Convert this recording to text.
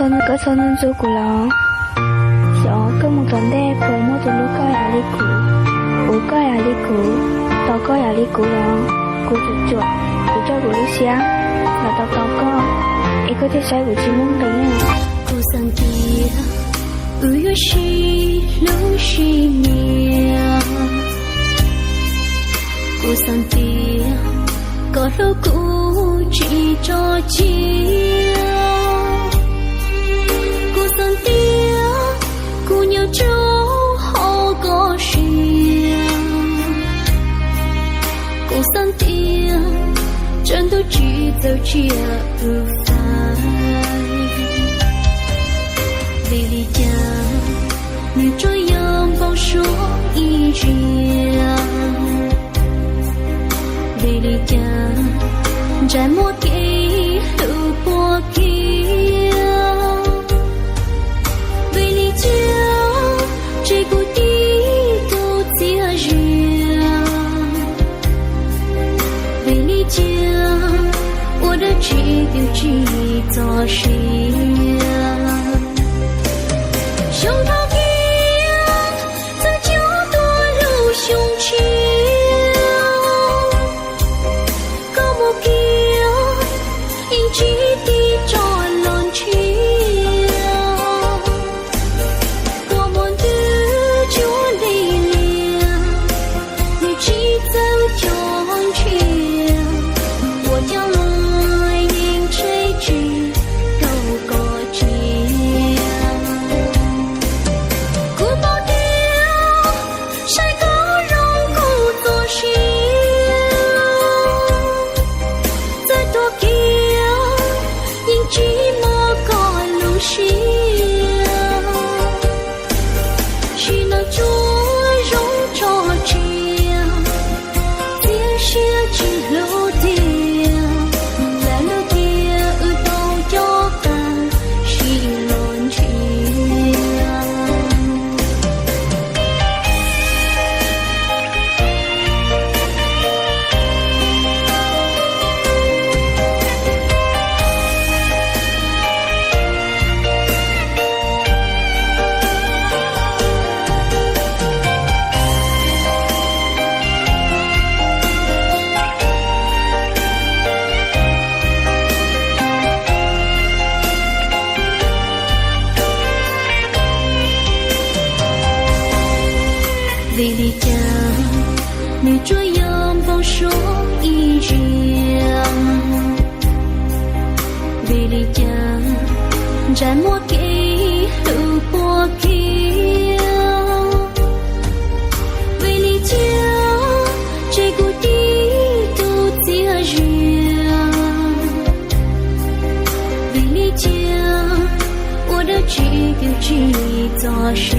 저는 조구랑 có một tuần đêm với một tuần lúc coi à đi cũ bố coi à đi cũ tao coi à đi cũ đó cô chuột chuột để cho cô lúc sáng là tao co em có thể sai của chị muốn đấy à cô sang tia ui shi lu shi mia cô sang tia có lúc cũ chỉ cho chia cô sang tia cô nhau trâu họ có chia cô sang tia chân tôi chỉ dấu chia ưu phai vì lý cha như trôi yom vào số y riêng vì lý cha trái mua kỹ lưu bùa kia vì lý cha chỉ cô đi tu chia riêng vì lý cha我的只有只做事胸膛边在角落露胸前高木边因基地着乱去我们的就力量你只走就去我将来迎追剧都过节古堡雕晒高容故作戏在多久因寂寞过路线是那捉容着这接些之路的来了的都要干是乱去vì lý cha như trôi yom vào số y riêng vì lý cha trái mua kỹ lưu bùa kia vì lý cha chỉ cô đi tu chia riêng vì lý cha 我的只有只做事